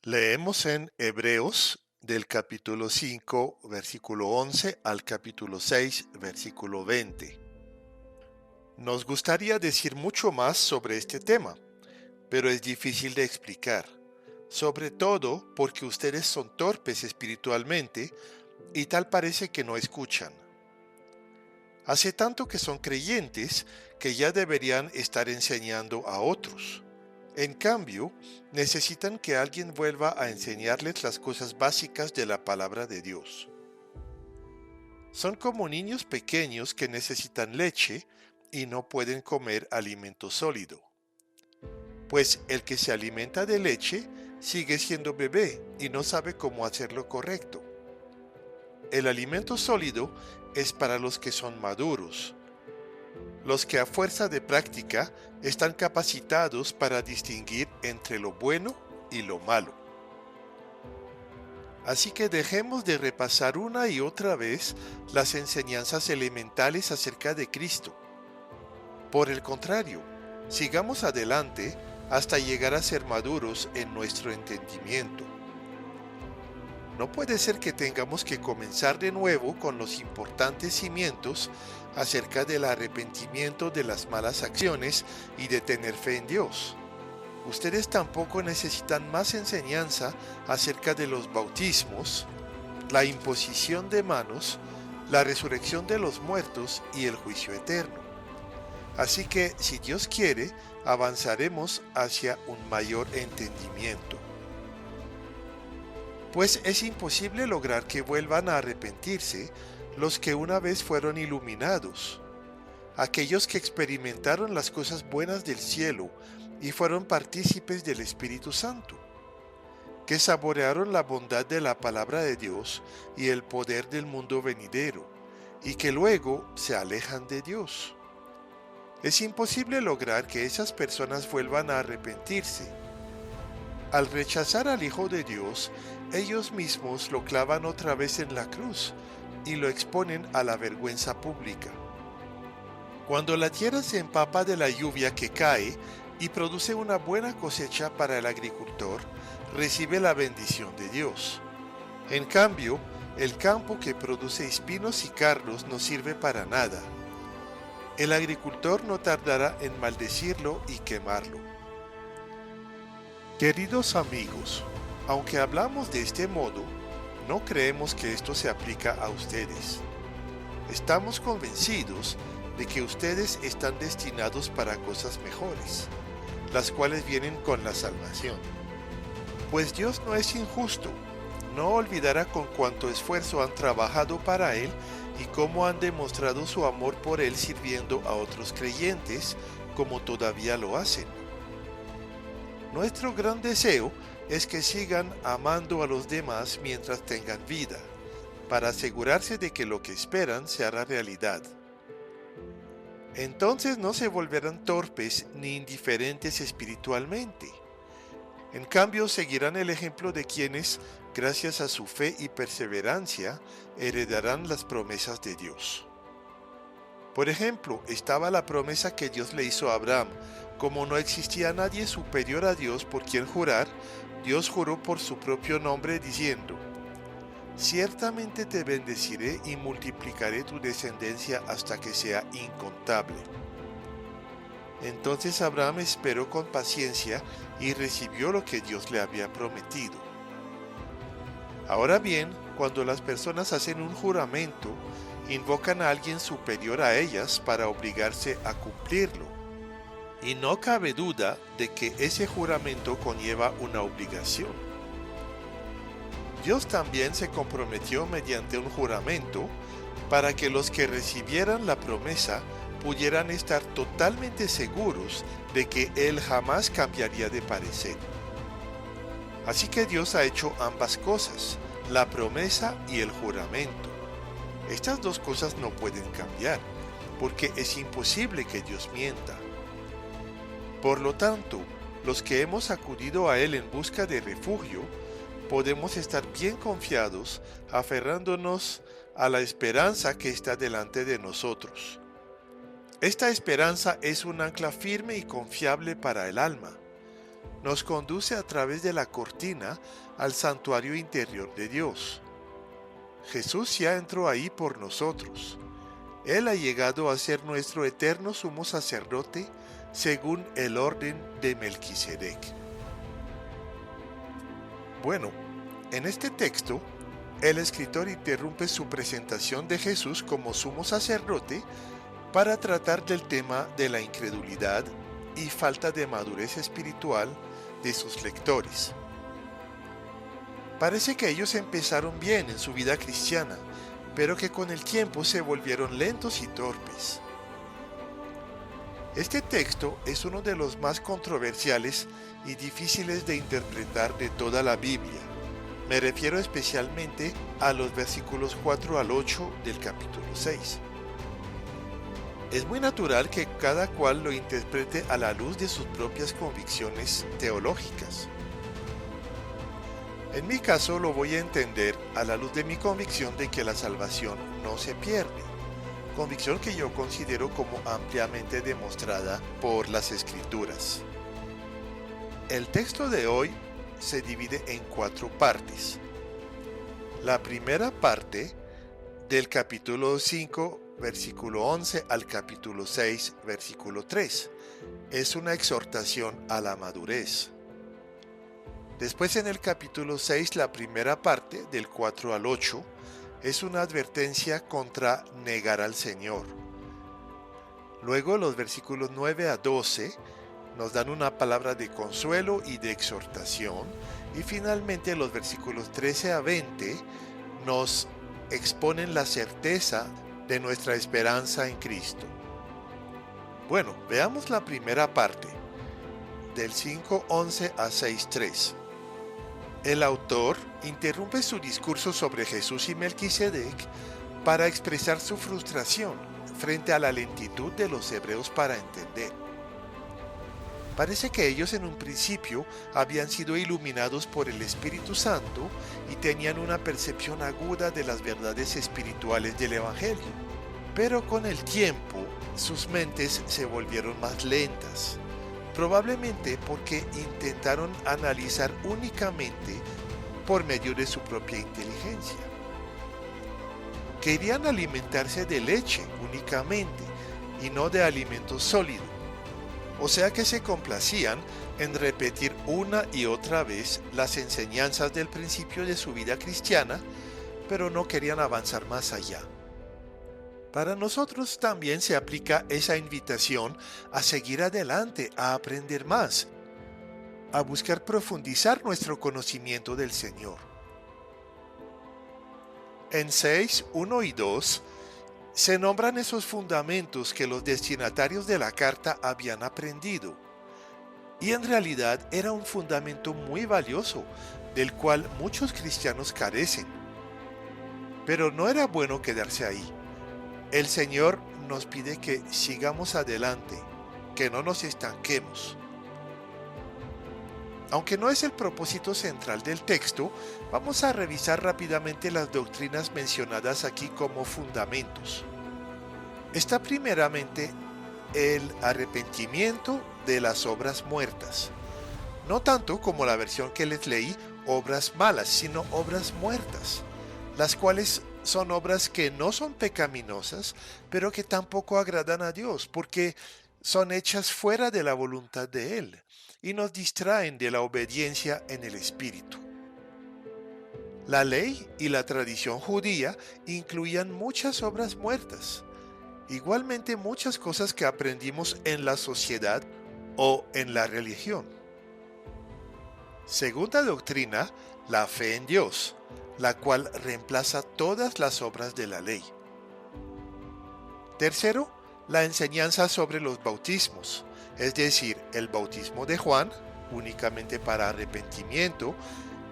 Leemos en Hebreos del capítulo 5, versículo 11 al capítulo 6, versículo 20. Nos gustaría decir mucho más sobre este tema, pero es difícil de explicar, sobre todo porque ustedes son torpes espiritualmente y tal parece que no escuchan. Hace tanto que son creyentes que ya deberían estar enseñando a otros. En cambio, necesitan que alguien vuelva a enseñarles las cosas básicas de la palabra de Dios. Son como niños pequeños que necesitan leche y no pueden comer alimento sólido. Pues el que se alimenta de leche sigue siendo bebé y no sabe cómo hacerlo correcto. El alimento sólido es para los que son maduros, los que a fuerza de práctica están capacitados para distinguir entre lo bueno y lo malo. Así que dejemos de repasar una y otra vez las enseñanzas elementales acerca de Cristo. Por el contrario, sigamos adelante hasta llegar a ser maduros en nuestro entendimiento. No puede ser que tengamos que comenzar de nuevo con los importantes cimientos acerca del arrepentimiento de las malas acciones y de tener fe en Dios. Ustedes tampoco necesitan más enseñanza acerca de los bautismos, la imposición de manos, la resurrección de los muertos y el juicio eterno. Así que, si Dios quiere, avanzaremos hacia un mayor entendimiento. Pues es imposible lograr que vuelvan a arrepentirse los que una vez fueron iluminados, aquellos que experimentaron las cosas buenas del cielo y fueron partícipes del Espíritu Santo, que saborearon la bondad de la palabra de Dios y el poder del mundo venidero, y que luego se alejan de Dios. Es imposible lograr que esas personas vuelvan a arrepentirse. Al rechazar al Hijo de Dios, ellos mismos lo clavan otra vez en la cruz y lo exponen a la vergüenza pública. Cuando la tierra se empapa de la lluvia que cae y produce una buena cosecha para el agricultor, recibe la bendición de Dios. En cambio, el campo que produce espinos y cardos no sirve para nada. El agricultor no tardará en maldecirlo y quemarlo. Queridos amigos, aunque hablamos de este modo, no creemos que esto se aplica a ustedes. Estamos convencidos de que ustedes están destinados para cosas mejores, las cuales vienen con la salvación. Pues Dios no es injusto, no olvidará con cuánto esfuerzo han trabajado para Él y cómo han demostrado su amor por Él sirviendo a otros creyentes, como todavía lo hacen. Nuestro gran deseo es que sigan amando a los demás mientras tengan vida, para asegurarse de que lo que esperan se hará realidad. Entonces no se volverán torpes ni indiferentes espiritualmente. En cambio, seguirán el ejemplo de quienes, gracias a su fe y perseverancia, heredarán las promesas de Dios. Por ejemplo, estaba la promesa que Dios le hizo a Abraham. Como no existía nadie superior a Dios por quien jurar, Dios juró por su propio nombre diciendo: ciertamente te bendeciré y multiplicaré tu descendencia hasta que sea incontable. Entonces Abraham esperó con paciencia y recibió lo que Dios le había prometido. Ahora bien, cuando las personas hacen un juramento, invocan a alguien superior a ellas para obligarse a cumplirlo. Y no cabe duda de que ese juramento conlleva una obligación. Dios también se comprometió mediante un juramento para que los que recibieran la promesa pudieran estar totalmente seguros de que Él jamás cambiaría de parecer. Así que Dios ha hecho ambas cosas, la promesa y el juramento. Estas dos cosas no pueden cambiar, porque es imposible que Dios mienta. Por lo tanto, los que hemos acudido a Él en busca de refugio, podemos estar bien confiados, aferrándonos a la esperanza que está delante de nosotros. Esta esperanza es un ancla firme y confiable para el alma. nos conduce a través de la cortina al santuario interior de Dios. Jesús ya entró ahí por nosotros. Él ha llegado a ser nuestro eterno sumo sacerdote según el orden de Melquisedec. Bueno, en este texto, el escritor interrumpe su presentación de Jesús como sumo sacerdote para tratar del tema de la incredulidad y falta de madurez espiritual de sus lectores. Parece que ellos empezaron bien en su vida cristiana, pero que con el tiempo se volvieron lentos y torpes. Este texto es uno de los más controversiales y difíciles de interpretar de toda la Biblia. Me refiero especialmente a los versículos 4 al 8 del capítulo 6. Es muy natural que cada cual lo interprete a la luz de sus propias convicciones teológicas. En mi caso lo voy a entender a la luz de mi convicción de que la salvación no se pierde, convicción que yo considero como ampliamente demostrada por las Escrituras. El texto de hoy se divide en 4 partes. La primera parte, del capítulo 5, versículo 11 al capítulo 6, versículo 3, es una exhortación a la madurez. Después en el capítulo 6, la primera parte, del 4 al 8, es una advertencia contra negar al Señor. Luego los versículos 9 a 12 nos dan una palabra de consuelo y de exhortación. Y finalmente los versículos 13 a 20 nos exponen la certeza de nuestra esperanza en Cristo. Bueno, veamos la primera parte, del 5:11 a 6:3. El autor interrumpe su discurso sobre Jesús y Melquisedec para expresar su frustración frente a la lentitud de los hebreos para entender. Parece que ellos en un principio habían sido iluminados por el Espíritu Santo y tenían una percepción aguda de las verdades espirituales del Evangelio. Pero con el tiempo, sus mentes se volvieron más lentas, probablemente porque intentaron analizar únicamente por medio de su propia inteligencia. Querían alimentarse de leche únicamente y no de alimento sólido. O sea que se complacían en repetir una y otra vez las enseñanzas del principio de su vida cristiana, pero no querían avanzar más allá. Para nosotros también se aplica esa invitación a seguir adelante, a aprender más, a buscar profundizar nuestro conocimiento del Señor. En 6, 1 y 2 se nombran esos fundamentos que los destinatarios de la carta habían aprendido. Y en realidad era un fundamento muy valioso, del cual muchos cristianos carecen. Pero no era bueno quedarse ahí. El Señor nos pide que sigamos adelante, que no nos estanquemos. Aunque no es el propósito central del texto, vamos a revisar rápidamente las doctrinas mencionadas aquí como fundamentos. Está primeramente el arrepentimiento de las obras muertas. No tanto como la versión que les leí, obras malas, sino obras muertas, las cuales son obras que no son pecaminosas, pero que tampoco agradan a Dios, porque son hechas fuera de la voluntad de Él y nos distraen de la obediencia en el Espíritu. La ley y la tradición judía incluían muchas obras muertas, igualmente muchas cosas que aprendimos en la sociedad o en la religión. Segunda doctrina, la fe en Dios, la cual reemplaza todas las obras de la ley. Tercero, la enseñanza sobre los bautismos, es decir, el bautismo de Juan, únicamente para arrepentimiento,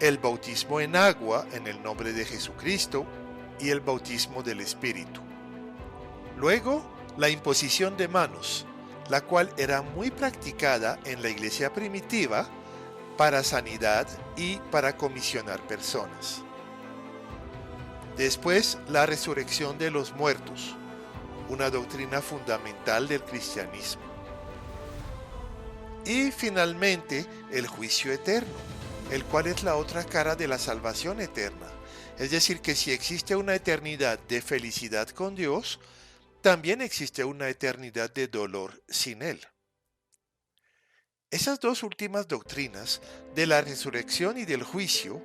el bautismo en agua en el nombre de Jesucristo y el bautismo del Espíritu. Luego, la imposición de manos, la cual era muy practicada en la iglesia primitiva para sanidad y para comisionar personas. Después, la resurrección de los muertos, una doctrina fundamental del cristianismo. Y finalmente, el juicio eterno, el cual es la otra cara de la salvación eterna. Es decir, que si existe una eternidad de felicidad con Dios, también existe una eternidad de dolor sin Él. Esas dos últimas doctrinas, de la resurrección y del juicio,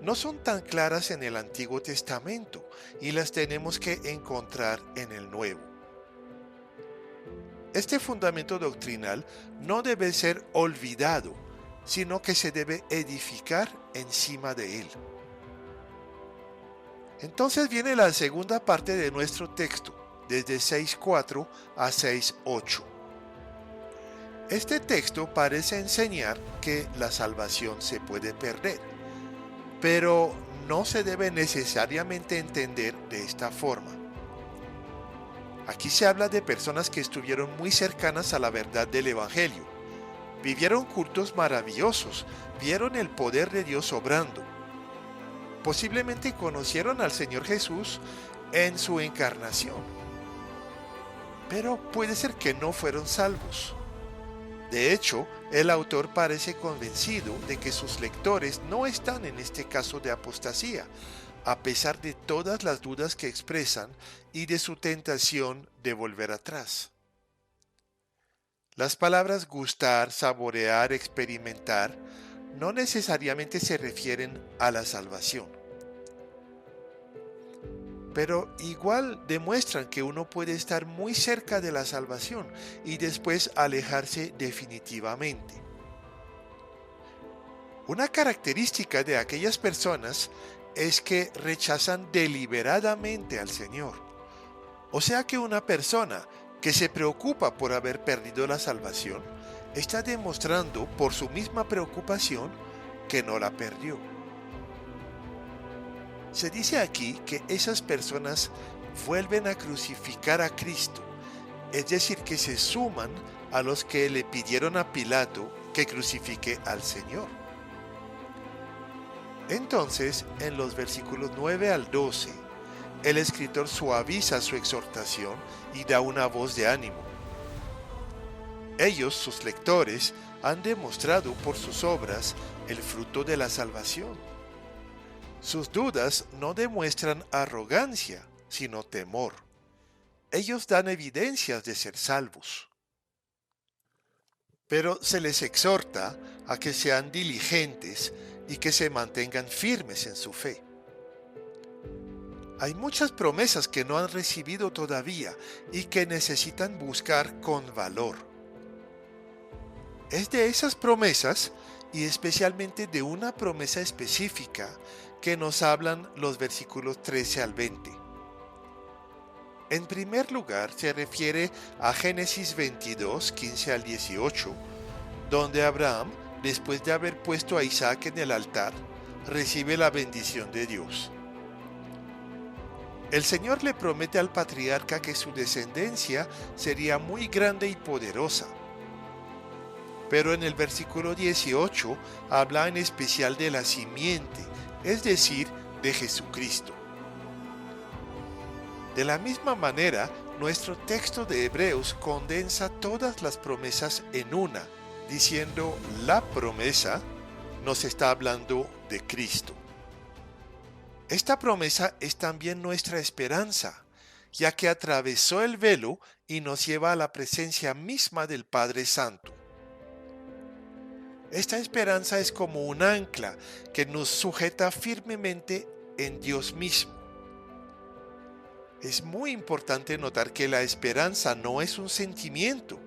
no son tan claras en el Antiguo Testamento y las tenemos que encontrar en el Nuevo. Este fundamento doctrinal no debe ser olvidado, sino que se debe edificar encima de él. Entonces viene la segunda parte de nuestro texto, desde 6.4 a 6.8. Este texto parece enseñar que la salvación se puede perder, pero no se debe necesariamente entender de esta forma. Aquí se habla de personas que estuvieron muy cercanas a la verdad del Evangelio, vivieron cultos maravillosos, vieron el poder de Dios obrando. Posiblemente conocieron al Señor Jesús en su encarnación, pero puede ser que no fueron salvos. De hecho, el autor parece convencido de que sus lectores no están en este caso de apostasía, a pesar de todas las dudas que expresan y de su tentación de volver atrás. Las palabras gustar, saborear, experimentar, no necesariamente se refieren a la salvación. Pero igual demuestran que uno puede estar muy cerca de la salvación y después alejarse definitivamente. Una característica de aquellas personas es que rechazan deliberadamente al Señor. O sea que una persona que se preocupa por haber perdido la salvación está demostrando por su misma preocupación que no la perdió. Se dice aquí que esas personas vuelven a crucificar a Cristo, es decir, que se suman a los que le pidieron a Pilato que crucifique al Señor. Entonces, en los versículos 9 al 12, el escritor suaviza su exhortación y da una voz de ánimo. Ellos, sus lectores, han demostrado por sus obras el fruto de la salvación. Sus dudas no demuestran arrogancia, sino temor. Ellos dan evidencias de ser salvos. Pero se les exhorta a que sean diligentes y que se mantengan firmes en su fe. Hay muchas promesas que no han recibido todavía y que necesitan buscar con valor. Es de esas promesas, y especialmente de una promesa específica, que nos hablan los versículos 13 al 20. En primer lugar, se refiere a Génesis 22, 15 al 18, donde Abraham, después de haber puesto a Isaac en el altar, recibe la bendición de Dios. El Señor le promete al patriarca que su descendencia sería muy grande y poderosa. Pero en el versículo 18 habla en especial de la simiente, es decir, de Jesucristo. De la misma manera, nuestro texto de Hebreos condensa todas las promesas en una, diciendo la promesa nos está hablando de Cristo. Esta promesa es también nuestra esperanza, ya que atravesó el velo y nos lleva a la presencia misma del Padre Santo. Esta esperanza es como un ancla que nos sujeta firmemente en Dios mismo. Es muy importante notar que la esperanza no es un sentimiento,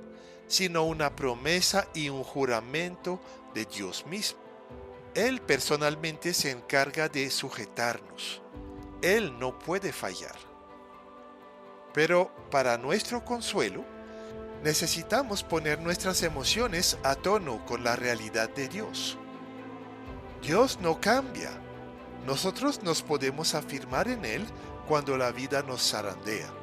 sino una promesa y un juramento de Dios mismo. Él personalmente se encarga de sujetarnos. Él no puede fallar. Pero para nuestro consuelo, necesitamos poner nuestras emociones a tono con la realidad de Dios. Dios no cambia. Nosotros nos podemos afirmar en Él cuando la vida nos zarandea.